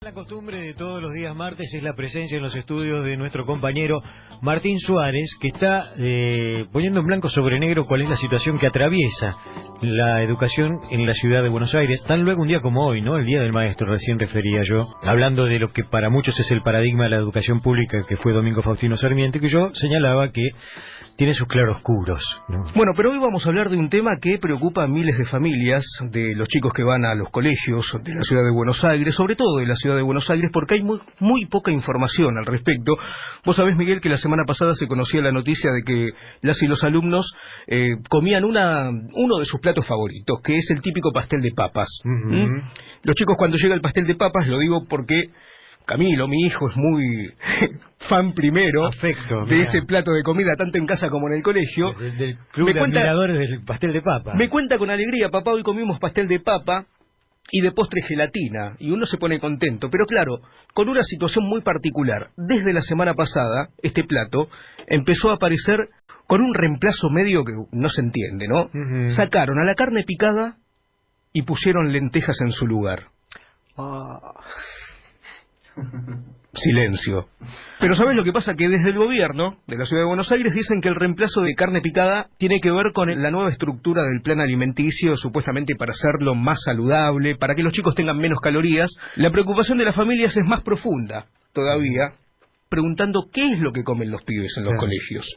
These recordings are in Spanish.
La costumbre de todos los días martes es la presencia en los estudios de nuestro compañero Martín Suárez, que está poniendo en blanco sobre negro cuál es la situación que atraviesa la educación en la ciudad de Buenos Aires, tan luego un día como hoy, ¿no? El Día del Maestro, recién refería yo, hablando de lo que para muchos es el paradigma de la educación pública, que fue Domingo Faustino Sarmiento, que yo señalaba que tiene sus claroscuros, ¿no? Bueno, pero hoy vamos a hablar de un tema que preocupa a miles de familias, de los chicos que van a los colegios de la ciudad de Buenos Aires, sobre todo de la ciudad de Buenos Aires, porque hay muy poca información al respecto. Vos sabés, Miguel, que la semana pasada se conocía la noticia de que las y los alumnos comían uno de sus platos favoritos, que es el típico pastel de papas. Los chicos, cuando llega el pastel de papas, lo digo porque Camilo, mi hijo, es muy fan primero de ese plato de comida, tanto en casa como en el colegio. Del club de admiradores del pastel de papa. Me cuenta con alegría: papá, hoy comimos pastel de papa y de postre gelatina, y uno se pone contento. Pero claro, con una situación muy particular. Desde la semana pasada, este plato empezó a aparecer con un reemplazo medio que no se entiende, ¿no? Sacaron a la carne picada y pusieron lentejas en su lugar. Silencio. Pero ¿sabes lo que pasa? Que desde el gobierno de la ciudad de Buenos Aires dicen que el reemplazo de carne picada tiene que ver con la nueva estructura del plan alimenticio, supuestamente para hacerlo más saludable, para que los chicos tengan menos calorías. La preocupación de las familias es más profunda todavía, preguntando qué es lo que comen los pibes en los colegios.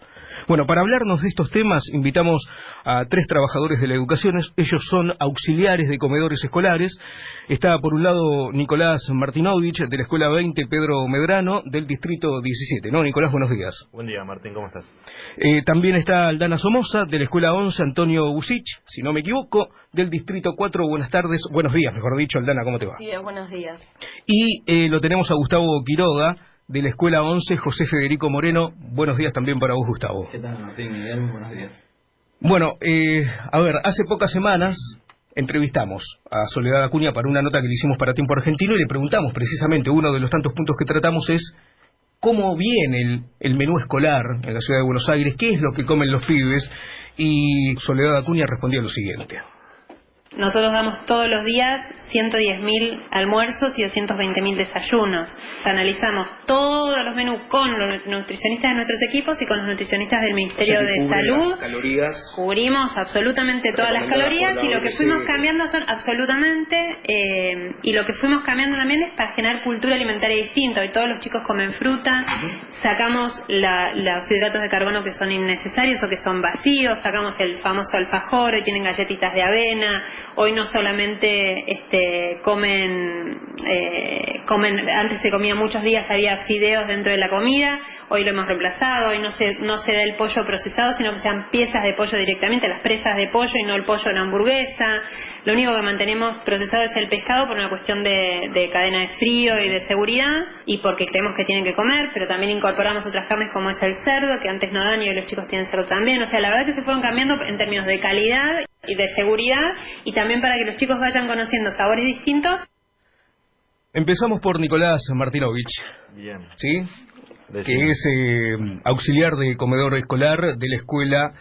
Bueno, para hablarnos de estos temas invitamos a 3 trabajadores de la educación. Ellos son auxiliares de comedores escolares. Está por un lado Nicolás Martinovich, de la Escuela 20 Pedro Medrano, del Distrito 17. ¿No, Nicolás? Buenos días. Buen día, Martín, ¿cómo estás? También está Aldana Somoza, de la Escuela 11 Antonio Busich, si no me equivoco, del Distrito 4. Buenas tardes, buenos días, mejor dicho. Aldana, ¿cómo te va? Sí, buenos días. Y lo tenemos a Gustavo Quiroga, de la Escuela 11 José Federico Moreno. Buenos días también para vos, Gustavo. ¿Qué tal, Martín? Miguel, buenos días. Bueno, a ver, hace pocas semanas entrevistamos a Soledad Acuña para una nota que le hicimos para Tiempo Argentino y le preguntamos precisamente, uno de los tantos puntos que tratamos es cómo viene el menú escolar en la ciudad de Buenos Aires, qué es lo que comen los pibes, y Soledad Acuña respondía lo siguiente. Nosotros damos todos los días 110.000 almuerzos y 220.000 desayunos. Analizamos todos los menús con los nutricionistas de nuestros equipos y con los nutricionistas del Ministerio de Salud. Las calorías. Cubrimos absolutamente todas las calorías, y lo que fuimos cambiando son y lo que fuimos cambiando también es para generar cultura alimentaria distinta. Hoy todos los chicos comen fruta, sacamos los hidratos de carbono que son innecesarios o que son vacíos, sacamos el famoso alfajor, hoy tienen galletitas de avena. Hoy no solamente comen, antes se comía muchos días, había fideos dentro de la comida, hoy lo hemos reemplazado, hoy no se da el pollo procesado, sino que sean piezas de pollo directamente, las presas de pollo y no el pollo de la hamburguesa. Lo único que mantenemos procesado es el pescado por una cuestión de cadena de frío y de seguridad, y porque creemos que tienen que comer, pero también incorporamos otras carnes como es el cerdo, que antes no dan y hoy los chicos tienen cerdo también. O sea, la verdad que se fueron cambiando en términos de calidad y de seguridad, y también para que los chicos vayan conociendo sabores distintos. Empezamos por Nicolás Martinovich. Bien. ¿Sí? Que es auxiliar de comedor escolar de la escuela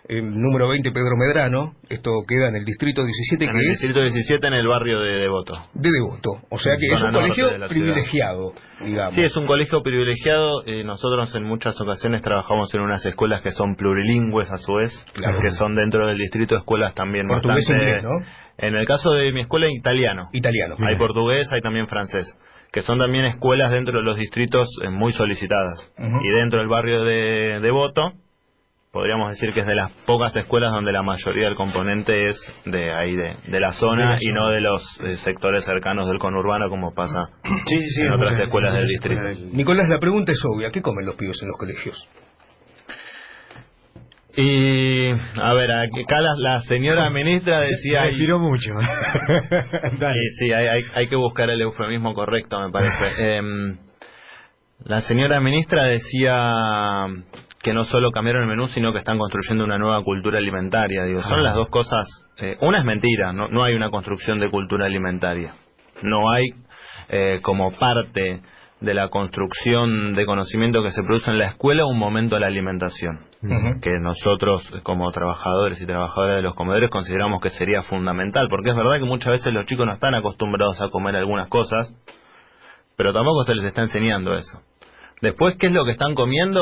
número 20 Pedro Medrano. Esto queda en el Distrito 17, en el Distrito 17, en el barrio de Devoto. De Devoto, o sea que es un colegio privilegiado, digamos. Sí, es un colegio privilegiado. Nosotros en muchas ocasiones trabajamos en unas escuelas que son plurilingües a su vez, que son dentro del distrito escuelas también portugués e inglés, ¿no? En el caso de mi escuela, italiano. Hay portugués, hay también francés, que son también escuelas dentro de los distritos muy solicitadas. Y dentro del barrio de Devoto, podríamos decir que es de las pocas escuelas donde la mayoría del componente es de ahí, de la zona, y no de los sectores cercanos del conurbano, como pasa en otras escuelas del distrito. Nicolás, la pregunta es obvia: ¿qué comen los pibes en los colegios? Y, a ver, acá la señora ministra decía... Respiró mucho. Y sí, hay que buscar el eufemismo correcto, me parece. La señora ministra decía que no solo cambiaron el menú, sino que están construyendo una nueva cultura alimentaria. Digo, son las dos cosas. Una es mentira, no hay una construcción de cultura alimentaria. No hay como parte de la construcción de conocimiento que se produce en la escuela un momento de la alimentación. Que nosotros como trabajadores y trabajadoras de los comedores consideramos que sería fundamental, porque es verdad que muchas veces los chicos no están acostumbrados a comer algunas cosas, pero tampoco se les está enseñando eso. Después, ¿qué es lo que están comiendo?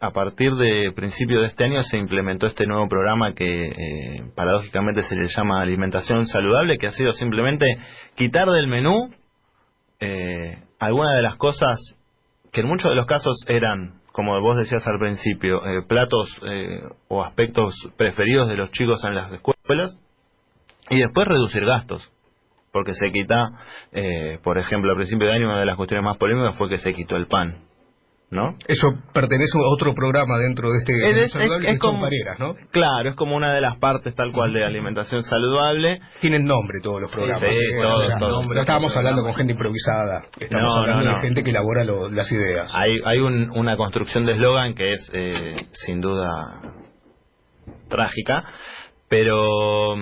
A partir de principios de este año se implementó este nuevo programa que paradójicamente se le llama alimentación saludable, que ha sido simplemente quitar del menú algunas de las cosas que en muchos de los casos eran, como vos decías al principio, platos o aspectos preferidos de los chicos en las escuelas, y después reducir gastos. Porque se quita, por ejemplo, al principio de año una de las cuestiones más polémicas fue que se quitó el pan, ¿no? Eso pertenece a otro programa dentro de este saludable, que son pareras, ¿no? Claro, es como una de las partes tal cual de alimentación saludable. Tienen nombre todos los programas. Sí, todos. No estábamos hablando con gente improvisada, estamos hablando de gente que elabora las ideas. Hay una construcción de eslogan que es sin duda trágica, pero...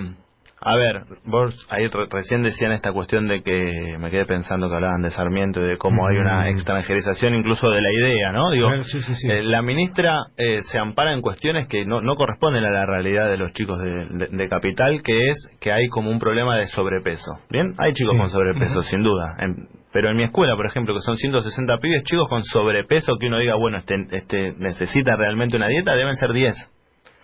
A ver, vos ahí recién decían esta cuestión de que me quedé pensando que hablaban de Sarmiento y de cómo hay una extranjerización incluso de la idea, ¿no? Digo, sí. La ministra se ampara en cuestiones que no corresponden a la realidad de los chicos de Capital, que es que hay como un problema de sobrepeso. ¿Bien? Hay chicos con sobrepeso, sin duda. Pero en mi escuela, por ejemplo, que son 160 pibes, chicos con sobrepeso, que uno diga, bueno, este necesita realmente una dieta, deben ser 10.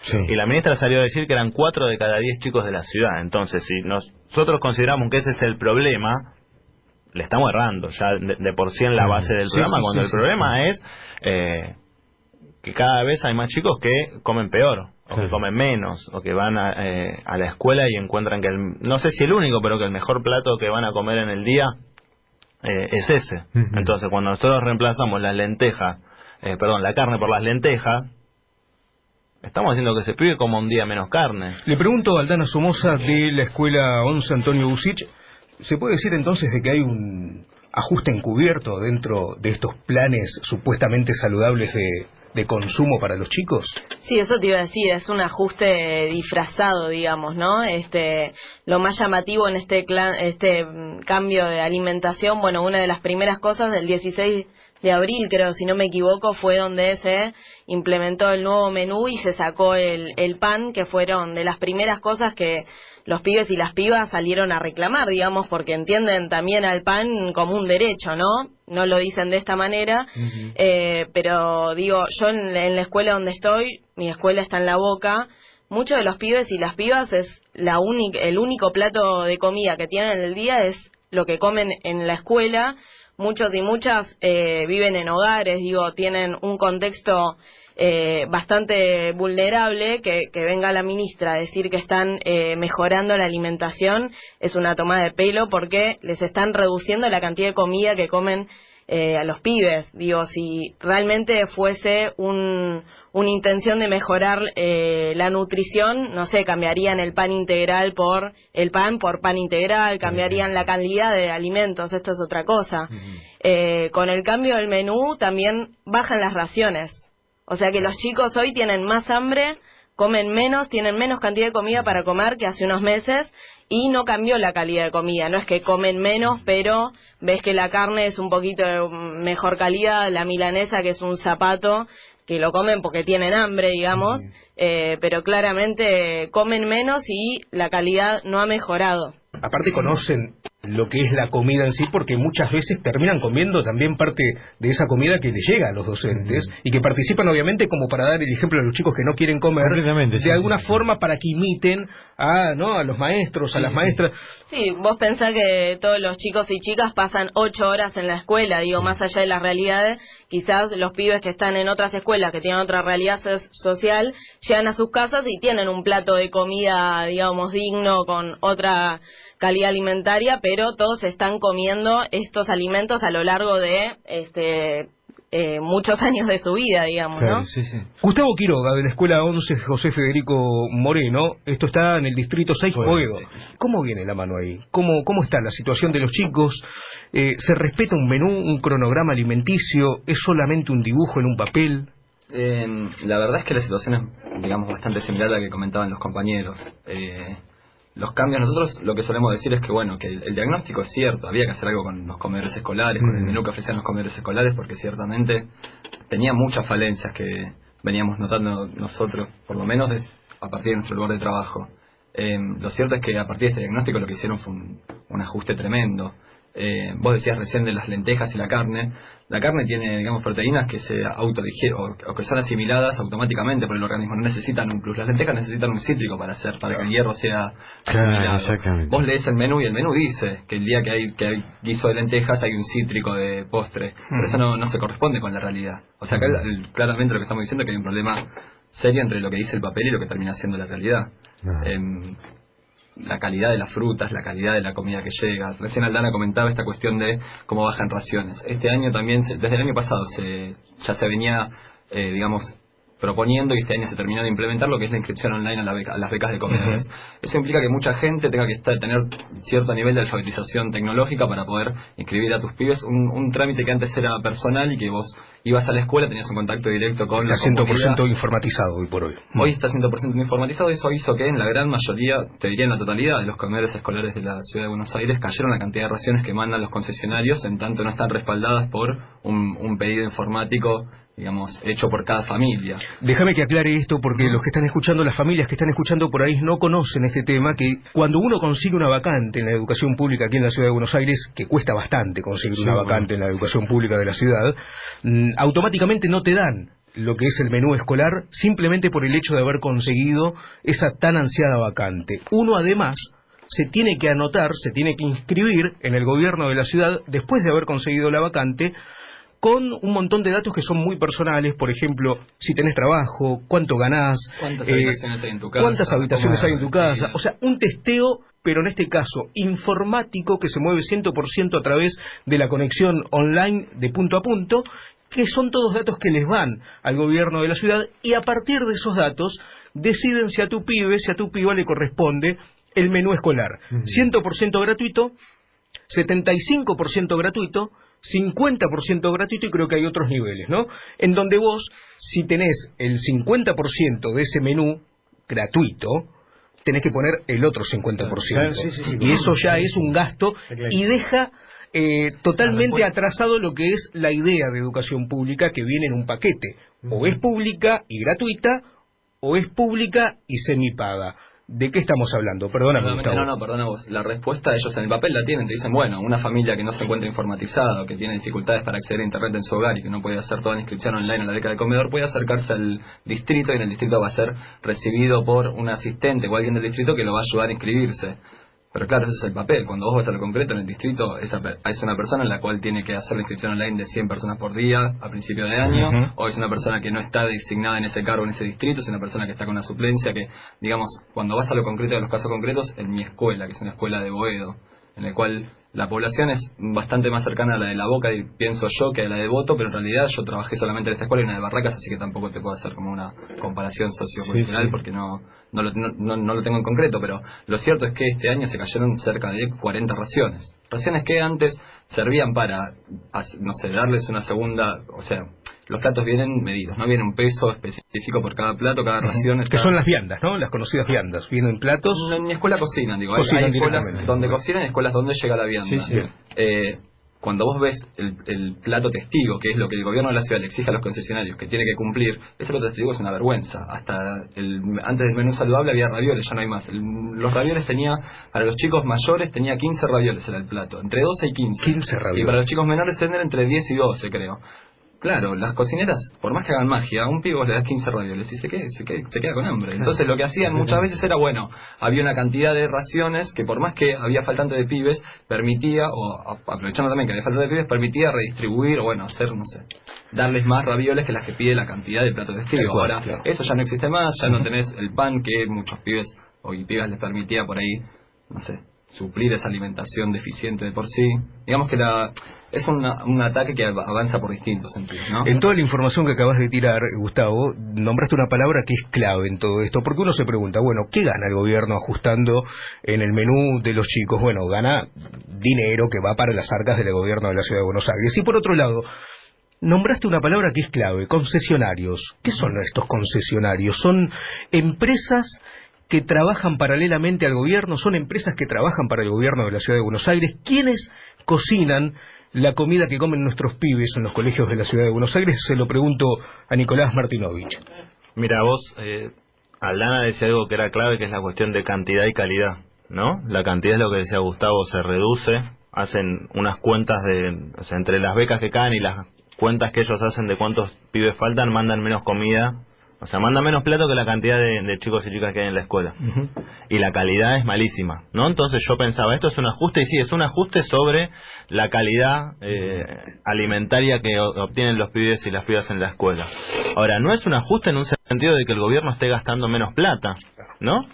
Sí. Y la ministra salió a decir que eran 4 de cada 10 chicos de la ciudad. Entonces, si nosotros consideramos que ese es el problema, le estamos errando ya de por sí en la base del programa, cuando el problema es que cada vez hay más chicos que comen peor, o que comen menos, o que van a la escuela y encuentran que, no sé si el único, pero que el mejor plato que van a comer en el día es ese. Entonces, cuando nosotros reemplazamos las lentejas, la carne por las lentejas, estamos haciendo que se pibe como un día menos carne. Le pregunto a Aldana Somoza de la Escuela 11 Antonio Busich, ¿se puede decir entonces de que hay un ajuste encubierto dentro de estos planes supuestamente saludables de consumo para los chicos? Sí, eso te iba a decir, es un ajuste disfrazado, digamos, ¿no? Lo más llamativo en este cambio de alimentación, bueno, una de las primeras cosas del 16 de abril, creo, si no me equivoco, fue donde se implementó el nuevo menú y se sacó el pan, que fueron de las primeras cosas que los pibes y las pibas salieron a reclamar, digamos, porque entienden también al pan como un derecho, ¿no? No lo dicen de esta manera, pero digo, yo en la escuela donde estoy, mi escuela está en La Boca, muchos de los pibes y las pibas el único plato de comida que tienen en el día es lo que comen en la escuela. Muchos y muchas viven en hogares, digo, tienen un contexto bastante vulnerable. Que venga la ministra a decir que están mejorando la alimentación es una toma de pelo, porque les están reduciendo la cantidad de comida que comen a los pibes. Digo, si realmente fuese una intención de mejorar la nutrición, no sé, cambiarían el pan integral por pan integral, cambiarían la calidad de alimentos, esto es otra cosa. Con el cambio del menú también bajan las raciones, o sea que los chicos hoy tienen más hambre, comen menos, tienen menos cantidad de comida para comer que hace unos meses, y no cambió la calidad de comida. No es que comen menos, pero ves que la carne es un poquito de mejor calidad, la milanesa, que es un zapato, que lo comen porque tienen hambre, digamos, pero claramente comen menos y la calidad no ha mejorado. Aparte conocen lo que es la comida en sí, porque muchas veces terminan comiendo también parte de esa comida que les llega a los docentes y que participan obviamente como para dar el ejemplo a los chicos que no quieren comer, de alguna forma para que imiten a los maestros, a las maestras. Sí, vos pensás que todos los chicos y chicas pasan 8 horas en la escuela, digo, más allá de las realidades, quizás los pibes que están en otras escuelas, que tienen otra realidad social, llegan a sus casas y tienen un plato de comida, digamos, digno, con otra calidad alimentaria, pero todos están comiendo estos alimentos a lo largo de muchos años de su vida, digamos, claro, ¿no? Sí. Gustavo Quiroga, de la Escuela 11 José Federico Moreno, esto está en el Distrito 6, Boedo. Sí. ¿Cómo viene la mano ahí? ¿Cómo está la situación de los chicos? ¿Se respeta un menú, un cronograma alimenticio? ¿Es solamente un dibujo en un papel? La verdad es que la situación es, digamos, bastante similar a la que comentaban los compañeros. Los cambios, nosotros lo que solemos decir es que, bueno, que el diagnóstico es cierto, había que hacer algo con los comedores escolares, con el menú que ofrecían los comedores escolares, porque ciertamente tenía muchas falencias que veníamos notando nosotros, por lo menos a partir de nuestro lugar de trabajo. Lo cierto es que a partir de este diagnóstico lo que hicieron fue un ajuste tremendo. Vos decías recién de las lentejas y la carne. La carne tiene, digamos, proteínas que se autodigieren o que son asimiladas automáticamente por el organismo. No necesitan un plus. Las lentejas necesitan un cítrico para que el hierro sea asimilado. Exactamente. Vos lees el menú y el menú dice que el día que hay guiso de lentejas hay un cítrico de postre. Pero eso no se corresponde con la realidad. O sea, acá claramente lo que estamos diciendo es que hay un problema serio entre lo que dice el papel y lo que termina siendo la realidad. La calidad de las frutas, la calidad de la comida que llega. Recién Aldana comentaba esta cuestión de cómo bajan raciones. Este año también, desde el año pasado, ya se venía, digamos, proponiendo, y este año se terminó de implementar lo que es la inscripción online a las becas de comedores. Eso implica que mucha gente tenga que tener cierto nivel de alfabetización tecnológica para poder inscribir a tus pibes. Un trámite que antes era personal y que vos ibas a la escuela, tenías un contacto directo con la comunidad. Está 100% informatizado hoy por hoy. Hoy está 100% informatizado. Eso hizo que en la gran mayoría, te diría en la totalidad, de los comedores escolares de la ciudad de Buenos Aires cayeron la cantidad de raciones que mandan los concesionarios, en tanto no están respaldadas por un pedido informático, digamos, hecho por cada familia. Déjame que aclare esto, porque los que están escuchando, las familias que están escuchando por ahí no conocen este tema, que cuando uno consigue una vacante en la educación pública aquí en la ciudad de Buenos Aires, que cuesta bastante conseguir una vacante en la educación pública de la ciudad, automáticamente no te dan lo que es el menú escolar, simplemente por el hecho de haber conseguido esa tan ansiada vacante. Uno además se tiene que anotar, se tiene que inscribir en el gobierno de la ciudad después de haber conseguido la vacante, con un montón de datos que son muy personales. Por ejemplo, si tenés trabajo, cuánto ganás, cuántas habitaciones hay en tu casa, cuántas habitaciones hay en tu casa. O sea, un testeo, pero en este caso informático, que se mueve 100% a través de la conexión online de punto a punto, que son todos datos que les van al gobierno de la ciudad, y a partir de esos datos deciden si a tu piba le corresponde el menú escolar. 100% gratuito, 75% gratuito, 50% gratuito, y creo que hay otros niveles, ¿no? En donde vos, si tenés el 50% de ese menú gratuito, tenés que poner el otro 50%. Sí. Y eso ya es un gasto y deja totalmente atrasado lo que es la idea de educación pública, que viene en un paquete. O es pública y gratuita, o es pública y semipaga. ¿De qué estamos hablando? Perdóname, Gustavo. No, perdona vos. La respuesta ellos en el papel la tienen. Te dicen, bueno, una familia que no se encuentra informatizada o que tiene dificultades para acceder a internet en su hogar y que no puede hacer toda la inscripción online en la beca de comedor, puede acercarse al distrito, y en el distrito va a ser recibido por un asistente o alguien del distrito que lo va a ayudar a inscribirse. Pero claro, ese es el papel. Cuando vos vas a lo concreto, en el distrito es una persona en la cual tiene que hacer la inscripción online de 100 personas por día a principio de año, o es una persona que no está designada en ese cargo, en ese distrito, es una persona que está con una suplencia, que, digamos, cuando vas a lo concreto de los casos concretos, en mi escuela, que es una escuela de Boedo, en la cual la población es bastante más cercana a la de La Boca, y pienso yo, que a la de Voto, pero en realidad yo trabajé solamente en esta escuela y una de Barracas, así que tampoco te puedo hacer como una comparación sociocultural, porque no lo tengo en concreto, pero lo cierto es que este año se cayeron cerca de 40 raciones. Raciones que antes servían para, no sé, darles una segunda, o sea, los platos vienen medidos, no viene un peso específico por cada plato, cada ración. Que son las viandas, ¿no? Las conocidas viandas. Vienen platos. En mi escuela cocinan, digo. Cocinan hay escuelas donde cocinan y escuelas donde llega la vianda. Cuando vos ves el plato testigo, que es lo que el gobierno de la ciudad le exige a los concesionarios, que tiene que cumplir, ese plato testigo es una vergüenza. Antes del menú saludable había ravioles, ya no hay más. Los ravioles para los chicos mayores tenía 15 ravioles en el plato, entre 12 y 15. 15 ravioles. Y para los chicos menores eran entre 10 y 12, creo. Claro, las cocineras, por más que hagan magia, a un pibe vos le das 15 ravioles y se queda con hambre. Entonces lo que hacían muchas veces era, bueno, había una cantidad de raciones que, por más que había faltante de pibes, permitía, o aprovechando también que había faltante de pibes, permitía redistribuir, o bueno, hacer, no sé, darles más ravioles que las que pide la cantidad de platos testigos. Ahora, eso ya no existe más, ya no tenés el pan que muchos pibes o pibas les permitía por ahí, no sé, suplir esa alimentación deficiente de por sí. Digamos que es un ataque que avanza por distintos sentidos, ¿no? En toda la información que acabas de tirar, Gustavo, nombraste una palabra que es clave en todo esto, porque uno se pregunta, bueno, ¿qué gana el gobierno ajustando en el menú de los chicos? Bueno, gana dinero que va para las arcas del gobierno de la Ciudad de Buenos Aires. Y por otro lado, nombraste una palabra que es clave, concesionarios. ¿Qué son estos concesionarios? Son empresas que trabajan paralelamente al gobierno, son empresas que trabajan para el gobierno de la Ciudad de Buenos Aires. ¿Quiénes cocinan la comida que comen nuestros pibes en los colegios de la Ciudad de Buenos Aires? Se lo pregunto a Nicolás Martinovich. Mira, vos, Aldana decía algo que era clave, que es la cuestión de cantidad y calidad, ¿no? La cantidad es lo que decía Gustavo, se reduce hacen unas cuentas o sea, entre las becas que caen y las cuentas que ellos hacen de cuántos pibes faltan, mandan menos comida. O sea, manda menos plato que la cantidad de chicos y chicas que hay en la escuela. Y la calidad es malísima, ¿no? Entonces yo pensaba, esto es un ajuste, y sí, es un ajuste sobre la calidad alimentaria que obtienen los pibes y las pibas en la escuela. Ahora, no es un ajuste en un sentido de que el gobierno esté gastando menos plata, ¿no?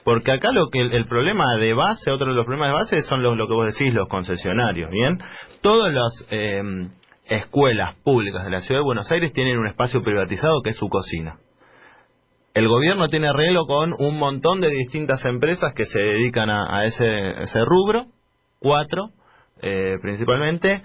Porque acá el problema de base, otro de los problemas de base son lo que vos decís, los concesionarios, ¿bien? Todas las escuelas públicas de la Ciudad de Buenos Aires tienen un espacio privatizado que es su cocina. El gobierno tiene arreglo con un montón de distintas empresas que se dedican a ese rubro, 4 principalmente.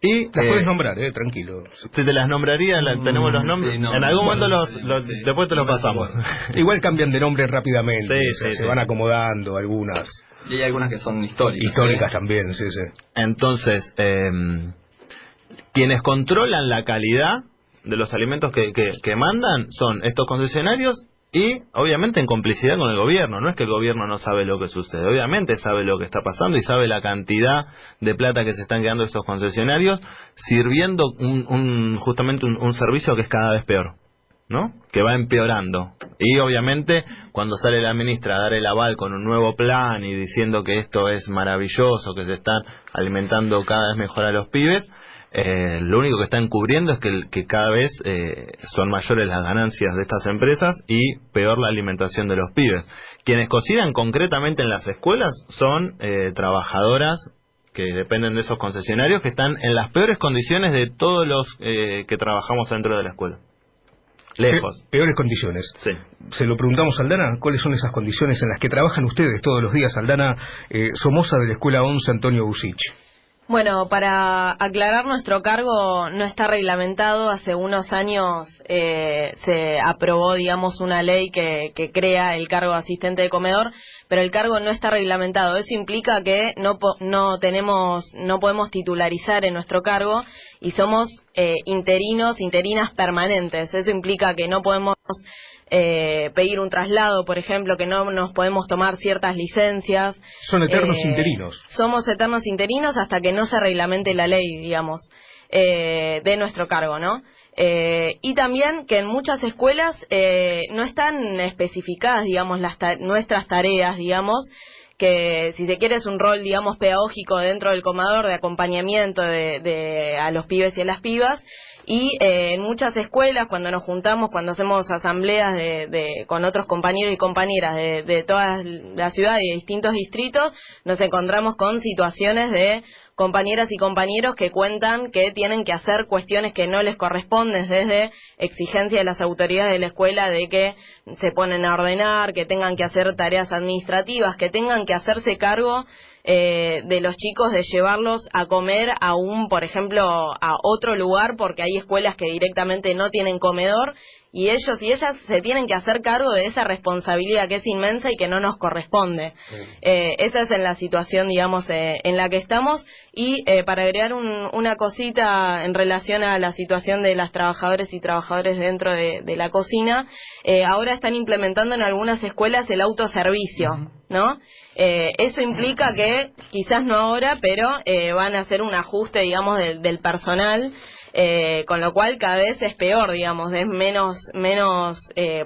Y las puedes nombrar, tranquilo. Si te las nombraría, tenemos los nombres. Sí, no, en algún momento sí, después te los pasamos. Igual cambian de nombre rápidamente, sí, se van acomodando algunas. Y hay algunas que son históricas. Históricas también, sí. Entonces, quienes controlan la calidad de los alimentos que mandan son estos concesionarios y obviamente en complicidad con el gobierno. No es que el gobierno no sabe lo que sucede, obviamente sabe lo que está pasando y sabe la cantidad de plata que se están quedando estos concesionarios sirviendo justamente un servicio que es cada vez peor, ¿no? Que va empeorando. Y obviamente cuando sale la ministra a dar el aval con un nuevo plan y diciendo que esto es maravilloso, que se están alimentando cada vez mejor a los pibes, lo único que están cubriendo es que cada vez son mayores las ganancias de estas empresas y peor la alimentación de los pibes. Quienes cocinan concretamente en las escuelas son trabajadoras que dependen de esos concesionarios que están en las peores condiciones de todos los que trabajamos dentro de la escuela. Lejos. Peores condiciones. Sí. Se lo preguntamos a Aldana, ¿cuáles son esas condiciones en las que trabajan ustedes todos los días? Aldana Somoza de la Escuela 11 Antonio Busich. Bueno, para aclarar, nuestro cargo no está reglamentado. Hace unos años se aprobó, digamos, una ley que crea el cargo de asistente de comedor, pero el cargo no está reglamentado. Eso implica que no podemos titularizar en nuestro cargo y somos interinas permanentes. Eso implica que no podemos pedir un traslado, por ejemplo, que no nos podemos tomar ciertas licencias. Son eternos interinos. Somos eternos interinos hasta que no se reglamente la ley, digamos, de nuestro cargo, ¿no? Y también que en muchas escuelas no están especificadas, digamos, nuestras tareas, digamos, que si se quiere es un rol, digamos, pedagógico dentro del comedor, de acompañamiento a los pibes y a las pibas. Y en muchas escuelas, cuando nos juntamos, cuando hacemos asambleas con otros compañeros y compañeras de toda la ciudad y de distintos distritos, nos encontramos con situaciones de compañeras y compañeros que cuentan que tienen que hacer cuestiones que no les corresponden, desde exigencia de las autoridades de la escuela de que se ponen a ordenar, que tengan que hacer tareas administrativas, que tengan que hacerse cargo de los chicos, de llevarlos a comer por ejemplo, a otro lugar, porque hay escuelas que directamente no tienen comedor, y ellos y ellas se tienen que hacer cargo de esa responsabilidad que es inmensa y que no nos corresponde. Esa es en la situación, digamos, en la que estamos. Y para agregar una cosita en relación a la situación de las trabajadoras y trabajadores dentro de la cocina, ahora están implementando en algunas escuelas el autoservicio, ¿no? Eso implica que, quizás no ahora, pero van a hacer un ajuste, digamos, del personal, con lo cual cada vez es peor, digamos, es menos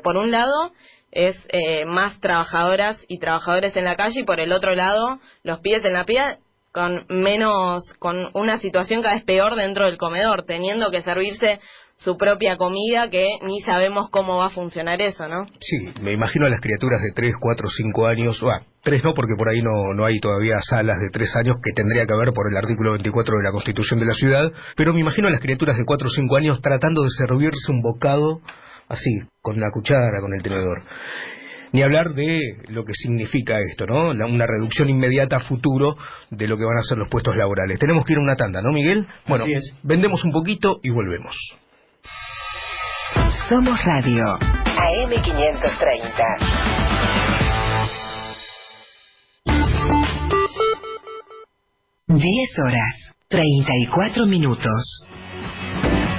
por un lado, es más trabajadoras y trabajadores en la calle, y por el otro lado, los pibes en la pía con una situación cada vez peor dentro del comedor, teniendo que servirse su propia comida, que ni sabemos cómo va a funcionar eso, ¿no? Sí, me imagino a las criaturas de 3, 4, 5 años, 3 no, porque por ahí no hay todavía salas de 3 años, que tendría que haber por el artículo 24 de la Constitución de la ciudad, pero me imagino a las criaturas de 4 o 5 años tratando de servirse un bocado así, con la cuchara, con el tenedor. Ni hablar de lo que significa esto, ¿no? Una reducción inmediata a futuro de lo que van a ser los puestos laborales. Tenemos que ir a una tanda, ¿no, Miguel? Bueno, así es. Vendemos un poquito y volvemos. Somos Radio AM530. Diez horas, 34 minutos.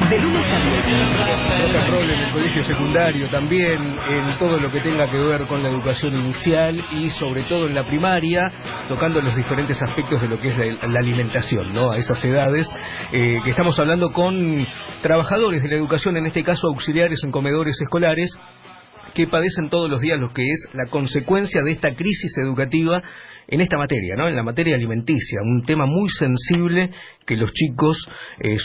De lunes a viernes. Rock and roll en el colegio secundario también, en todo lo que tenga que ver con la educación inicial y sobre todo en la primaria, tocando los diferentes aspectos de lo que es la alimentación, ¿no? A esas edades, que estamos hablando con trabajadores de la educación, en este caso auxiliares en comedores escolares, que padecen todos los días lo que es la consecuencia de esta crisis educativa en esta materia, ¿no? En la materia alimenticia, un tema muy sensible que los chicos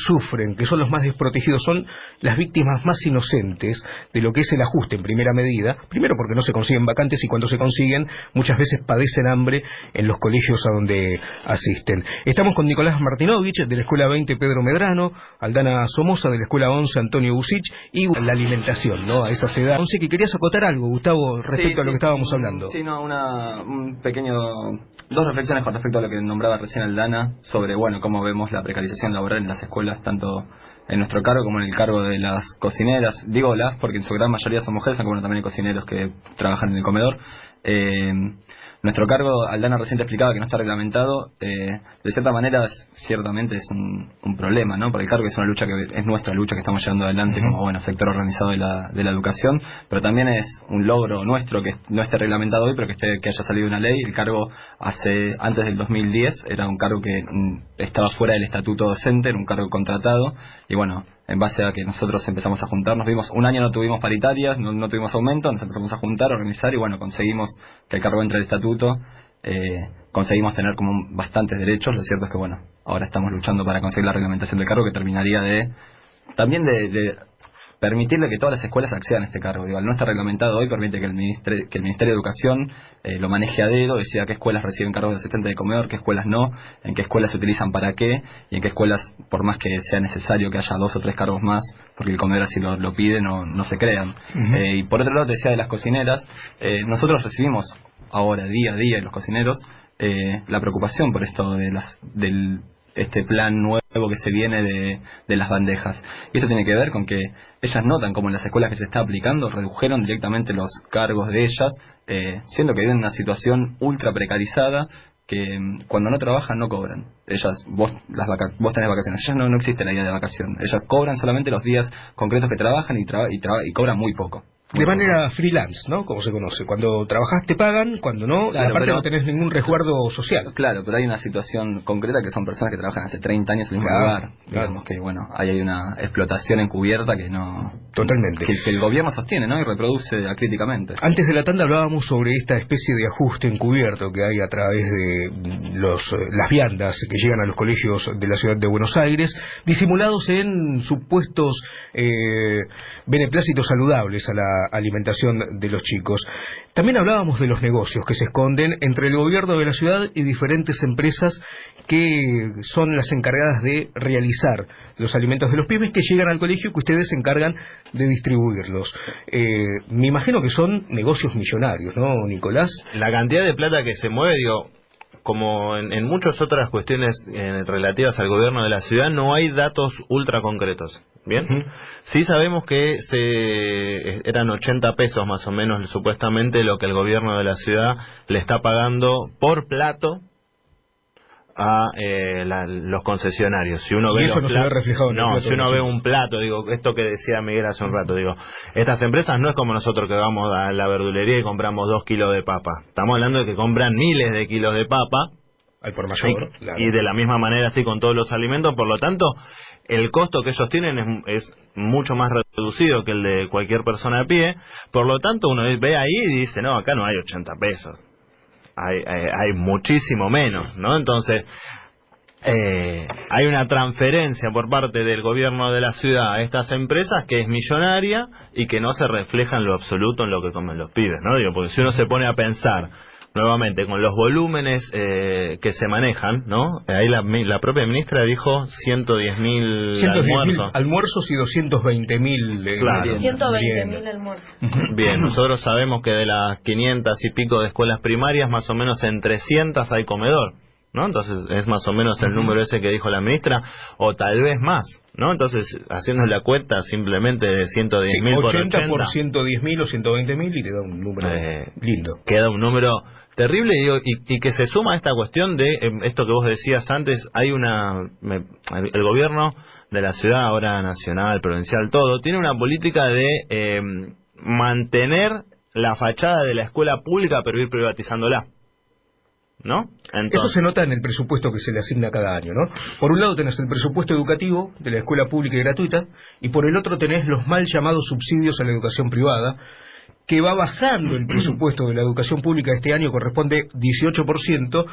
sufren, que son los más desprotegidos, son las víctimas más inocentes de lo que es el ajuste en primera medida, primero porque no se consiguen vacantes y cuando se consiguen muchas veces padecen hambre en los colegios a donde asisten. Estamos con Nicolás Martinovich de la Escuela 20 Pedro Medrano, Aldana Somoza de la Escuela 11 Antonio Busich y la alimentación, ¿no? A esas edades. 11, que querías acotar algo, Gustavo, respecto a lo que estábamos hablando. Sí, no, dos reflexiones con respecto a lo que nombraba recién Aldana sobre, bueno, cómo vemos la precarización laboral en las escuelas, tanto en nuestro cargo como en el cargo de las cocineras. Digo las porque en su gran mayoría son mujeres, aunque bueno, también hay cocineros que trabajan en el comedor. Nuestro cargo, Aldana recién te explicaba que no está reglamentado, de cierta manera ciertamente es un problema, ¿no? Porque el cargo es una lucha que es nuestra lucha que estamos llevando adelante como bueno sector organizado de la educación, pero también es un logro nuestro que no esté reglamentado hoy, pero que haya salido una ley. El cargo antes del 2010 era un cargo que estaba fuera del estatuto docente, era un cargo contratado, y bueno, en base a que nosotros empezamos a juntarnos, un año no tuvimos paritarias, no tuvimos aumento, nos empezamos a juntar, a organizar y bueno, conseguimos que el cargo entre al estatuto, conseguimos tener como bastantes derechos. Lo cierto es que bueno, ahora estamos luchando para conseguir la reglamentación del cargo, que terminaría de permitirle que todas las escuelas accedan a este cargo. Digo, al no estar reglamentado hoy, permite que el Ministerio de Educación lo maneje a dedo, decida qué escuelas reciben cargos de asistente de comedor, qué escuelas no, en qué escuelas se utilizan para qué, y en qué escuelas, por más que sea necesario que haya 2 o 3 cargos más, porque el comedor así lo pide, no se crean. Y por otro lado, te decía de las cocineras, nosotros recibimos ahora, día a día, los cocineros, la preocupación por esto del este plan nuevo que se viene de las bandejas. Y esto tiene que ver con que ellas notan como en las escuelas que se está aplicando redujeron directamente los cargos de ellas, siendo que viven en una situación ultra precarizada, que cuando no trabajan no cobran. Vos tenés vacaciones, ellas no existe la idea de vacación. Ellas cobran solamente los días concretos que trabajan y cobran muy poco. De manera freelance, ¿no? Como se conoce. Cuando trabajas te pagan, cuando no, claro, y aparte no tenés ningún resguardo social. Claro, pero hay una situación concreta que son personas que trabajan hace 30 años en el mismo lugar. Digamos que, bueno, ahí hay una explotación encubierta que no... Totalmente. Que el gobierno sostiene, ¿no? Y reproduce acríticamente. Antes de la tanda hablábamos sobre esta especie de ajuste encubierto que hay a través de las viandas que llegan a los colegios de la ciudad de Buenos Aires, disimulados en supuestos beneplácitos saludables a la alimentación de los chicos. También hablábamos de los negocios que se esconden entre el gobierno de la ciudad y diferentes empresas que son las encargadas de realizar los alimentos de los pibes que llegan al colegio y que ustedes se encargan de distribuirlos. Me imagino que son negocios millonarios, ¿no, Nicolás? La cantidad de plata que se mueve, digo, como en muchas otras cuestiones relativas al gobierno de la ciudad, no hay datos ultra concretos. Bien, sí sabemos que eran 80 pesos más o menos supuestamente lo que el gobierno de la ciudad le está pagando por plato a los concesionarios. Si uno ve y eso no se ve reflejado en el plato. Si uno ve un plato, digo, esto que decía Miguel hace un rato, digo, estas empresas no es como nosotros que vamos a la verdulería y compramos 2 kilos de papa. Estamos hablando de que compran miles de kilos de papa al por mayor, claro. Y de la misma manera así con todos los alimentos, por lo tanto el costo que ellos tienen es mucho más reducido que el de cualquier persona a pie. Por lo tanto uno ve ahí y dice, no, acá no hay 80 pesos, hay muchísimo menos, ¿no? Entonces hay una transferencia por parte del gobierno de la ciudad a estas empresas que es millonaria y que no se refleja en lo absoluto en lo que comen los pibes, ¿no? Digo, porque si uno se pone a pensar nuevamente con los volúmenes que se manejan, ¿no? Ahí la propia ministra dijo 110.000 almuerzos y 220.000 claro. 120.000 almuerzos. Bien, nosotros sabemos que de las 500 y pico de escuelas primarias, más o menos en 300 hay comedor, ¿no? Entonces es más o menos el número ese que dijo la ministra, o tal vez más, ¿no? Entonces, haciendo la cuenta simplemente de 110.000 por 80 por 110.000 o 120.000 y te da un número lindo. Queda un número Terrible, digo, y que se suma a esta cuestión de esto que vos decías antes. Hay el gobierno de la ciudad, ahora nacional, provincial, todo, tiene una política de mantener la fachada de la escuela pública pero ir privatizándola, ¿no? Entonces, eso se nota en el presupuesto que se le asigna cada año, ¿no? Por un lado tenés el presupuesto educativo de la escuela pública y gratuita, y por el otro tenés los mal llamados subsidios a la educación privada, que va bajando el presupuesto de la educación pública este año, corresponde 18%,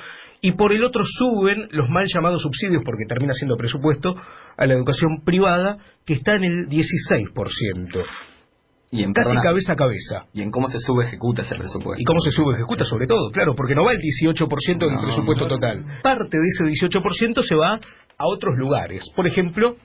y por el otro suben los mal llamados subsidios, porque termina siendo presupuesto, a la educación privada, que está en el 16%. Y en, casi cabeza a cabeza. ¿Y en cómo se ejecuta ese presupuesto? ¿Y cómo se ejecuta sobre todo? Claro, porque no va el 18% del presupuesto total. Parte de ese 18% se va a otros lugares. Por ejemplo,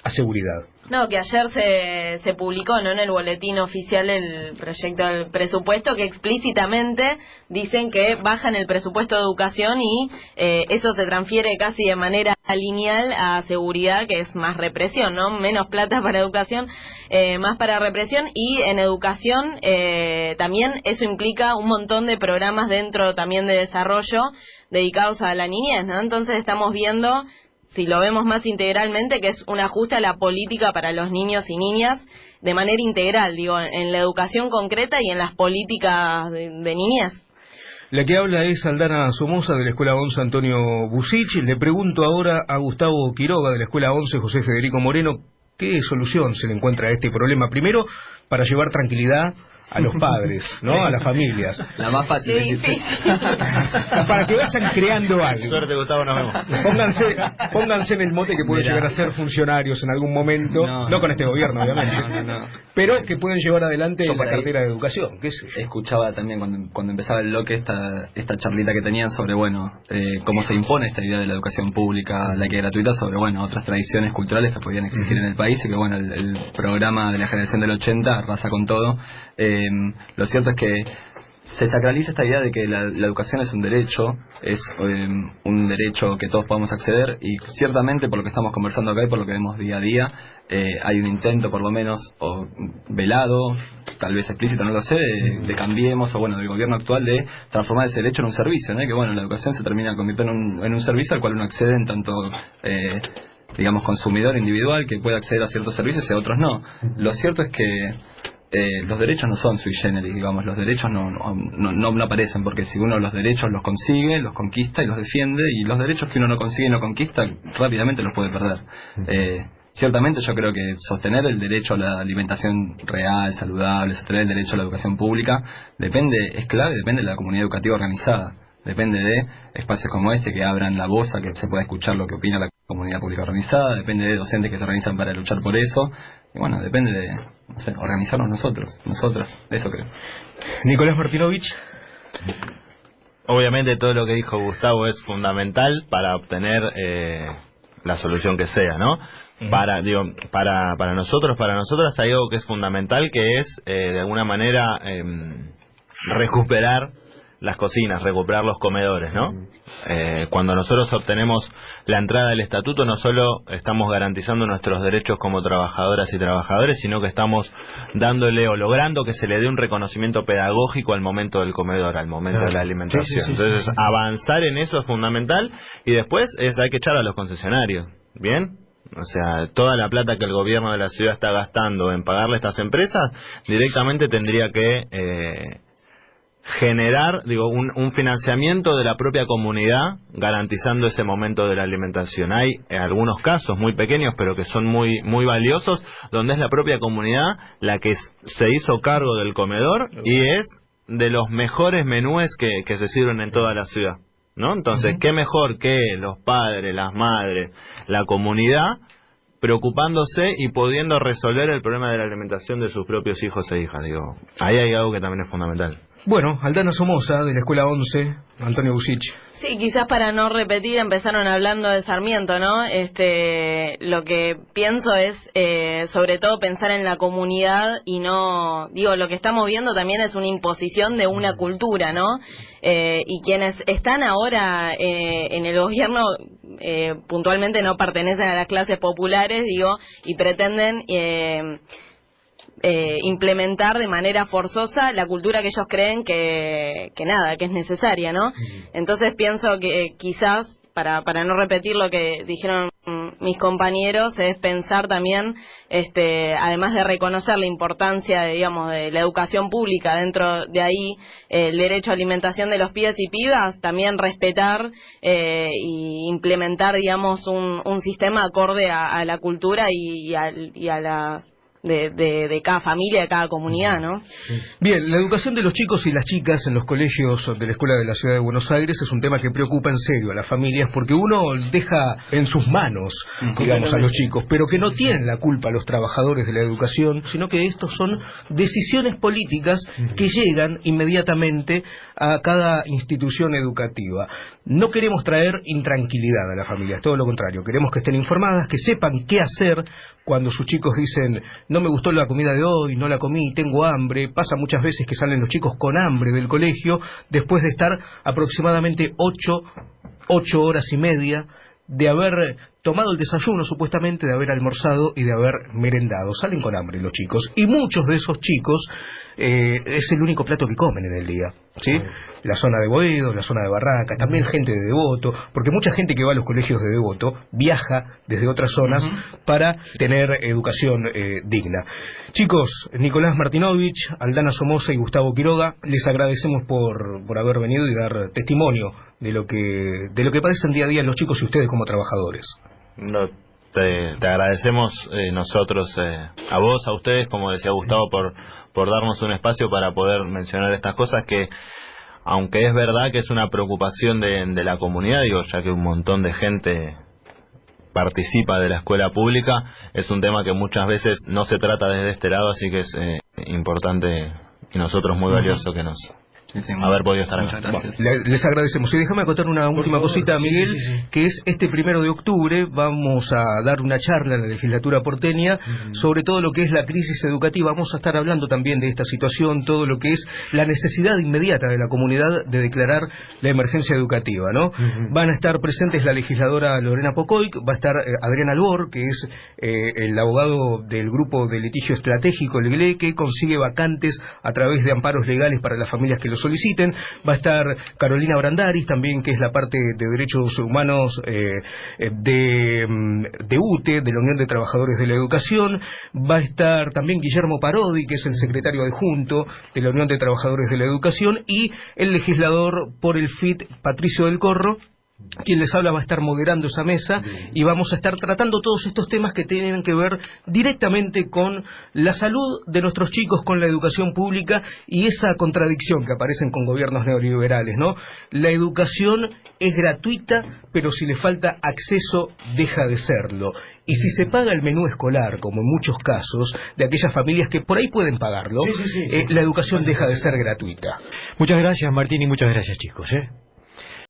a seguridad. No, que ayer se publicó, ¿no?, en el boletín oficial el proyecto del presupuesto, que explícitamente dicen que bajan el presupuesto de educación y eso se transfiere casi de manera lineal a seguridad, que es más represión, ¿no? Menos plata para educación, más para represión, y en educación también eso implica un montón de programas dentro también de desarrollo dedicados a la niñez, ¿no? Entonces estamos viendo, si lo vemos más integralmente, que es un ajuste a la política para los niños y niñas de manera integral, digo, en la educación concreta y en las políticas de niñez. La que habla es Aldana Somoza, de la Escuela 11 Antonio Busich. Le pregunto ahora a Gustavo Quiroga, de la Escuela 11 José Federico Moreno, ¿qué solución se le encuentra a este problema? Primero, para llevar tranquilidad a los padres, ¿no? A las familias. La más fácil. Sí. Para que vayan creando algo. Suerte, Gustavo, nos vemos. Pónganse en el mote que pueden llegar a ser funcionarios en algún momento, no con este gobierno, obviamente, pero que pueden llevar adelante la cartera de educación. ¿Qué sé yo? Escuchaba también cuando empezaba el bloque esta charlita que tenían sobre, cómo se impone esta idea de la educación pública, la que es gratuita, sobre, otras tradiciones culturales que podían existir en el país, y que, el programa de la generación del 80 arrasa con todo. Lo cierto es que se sacraliza esta idea de que la educación es un derecho, un derecho que todos podamos acceder, y ciertamente por lo que estamos conversando acá y por lo que vemos día a día, hay un intento, por lo menos, o velado, tal vez explícito, no lo sé, de Cambiemos, o del gobierno actual, de transformar ese derecho en un servicio, ¿no? Que la educación se termina convirtiendo en un servicio al cual uno accede en tanto consumidor individual, que puede acceder a ciertos servicios y a otros no. Lo cierto es que los derechos no son sui generis, los derechos no aparecen, porque si uno los derechos los consigue, los conquista y los defiende, y los derechos que uno no consigue y no conquista, rápidamente los puede perder. Ciertamente yo creo que sostener el derecho a la alimentación real, saludable, sostener el derecho a la educación pública, es clave, depende de la comunidad educativa organizada. Depende de espacios como este que abran la voz a que se pueda escuchar lo que opina la comunidad pública organizada, depende de docentes que se organizan para luchar por eso, y depende de organizarnos nosotras, eso creo. Nicolás Martinovich. Obviamente todo lo que dijo Gustavo es fundamental para obtener la solución que sea, ¿no? Para nosotros, para nosotras hay algo que es fundamental, que es de alguna manera recuperar las cocinas, recuperar los comedores, ¿no? Cuando nosotros obtenemos la entrada del estatuto, no solo estamos garantizando nuestros derechos como trabajadoras y trabajadores, sino que estamos dándole o logrando que se le dé un reconocimiento pedagógico al momento del comedor, al momento de la alimentación. Entonces, avanzar en eso es fundamental, y después hay que echar a los concesionarios, ¿bien? O sea, toda la plata que el gobierno de la ciudad está gastando en pagarle a estas empresas, directamente tendría que generar un financiamiento de la propia comunidad, garantizando ese momento de la alimentación. Hay algunos casos muy pequeños, pero que son muy muy valiosos, donde es la propia comunidad la que se hizo cargo del comedor, y es de los mejores menúes que se sirven en toda la ciudad, ¿no? Entonces, ¿qué mejor que los padres, las madres, la comunidad, preocupándose y pudiendo resolver el problema de la alimentación de sus propios hijos e hijas? Ahí hay algo que también es fundamental. Bueno, Aldana Somoza, de la Escuela 11, Antonio Busich. Sí, quizás para no repetir, empezaron hablando de Sarmiento, ¿no? Lo que pienso es, sobre todo, pensar en la comunidad y no... lo que estamos viendo también es una imposición de una cultura, ¿no? Y quienes están ahora en el gobierno puntualmente no pertenecen a las clases populares, y pretenden... implementar de manera forzosa la cultura que ellos creen que es necesaria, ¿no? Entonces pienso que quizás, para no repetir lo que dijeron mis compañeros, es pensar también, además de reconocer la importancia de la educación pública, dentro de ahí el derecho a alimentación de los pibes y pibas, también respetar y implementar, un sistema acorde a la cultura y a la de cada familia, de cada comunidad, ¿no? Bien, la educación de los chicos y las chicas en los colegios de la Escuela de la Ciudad de Buenos Aires es un tema que preocupa en serio a las familias, porque uno deja en sus manos, digamos, a los chicos, pero que no tienen la culpa los trabajadores de la educación, sino que estos son decisiones políticas que llegan inmediatamente a cada institución educativa. No queremos traer intranquilidad a las familias, todo lo contrario, queremos que estén informadas, que sepan qué hacer cuando sus chicos dicen: no me gustó la comida de hoy, no la comí, tengo hambre. Pasa muchas veces que salen los chicos con hambre del colegio después de estar aproximadamente 8 horas y media de haber tomado el desayuno, supuestamente, de haber almorzado y de haber merendado. Salen con hambre los chicos, y muchos de esos chicos es el único plato que comen en el día, ¿sí? La zona de Boedo, la zona de Barracas, también gente de Devoto, porque mucha gente que va a los colegios de Devoto viaja desde otras zonas para tener educación digna. Chicos, Nicolás Martinovich, Aldana Somoza y Gustavo Quiroga, les agradecemos por haber venido y dar testimonio de lo que padecen día a día los chicos y ustedes como trabajadores. No, te agradecemos nosotros, a vos, a ustedes, como decía Gustavo, por darnos un espacio para poder mencionar estas cosas que, aunque es verdad que es una preocupación de la comunidad, digo, ya que un montón de gente participa de la escuela pública, es un tema que muchas veces no se trata desde este lado, así que es importante y nosotros muy valioso que nos haber podido estar acá. Bueno, les agradecemos. Y déjame acotar una última cosita, Miguel, que es este 1 de octubre vamos a dar una charla en la legislatura porteña sobre todo lo que es la crisis educativa. Vamos a estar hablando también de esta situación, todo lo que es la necesidad inmediata de la comunidad de declarar la emergencia educativa, ¿no? Van a estar presentes la legisladora Lorena Pocoy, va a estar Adrián Albor, que es el abogado del grupo de litigio estratégico, el GLE, que consigue vacantes a través de amparos legales para las familias que lo soliciten. Va a estar Carolina Brandaris también, que es la parte de derechos humanos de UTE, de la Unión de Trabajadores de la Educación. Va a estar también Guillermo Parodi, que es el secretario adjunto de la Unión de Trabajadores de la Educación, y el legislador por el FIT, Patricio del Corro. Quien les habla va a estar moderando esa mesa y vamos a estar tratando todos estos temas que tienen que ver directamente con la salud de nuestros chicos, con la educación pública y esa contradicción que aparecen con gobiernos neoliberales, ¿no? La educación es gratuita, pero si le falta acceso deja de serlo. Y si se paga el menú escolar, como en muchos casos, de aquellas familias que por ahí pueden pagarlo, la educación deja de ser gratuita. Muchas gracias, Martín, y muchas gracias, chicos,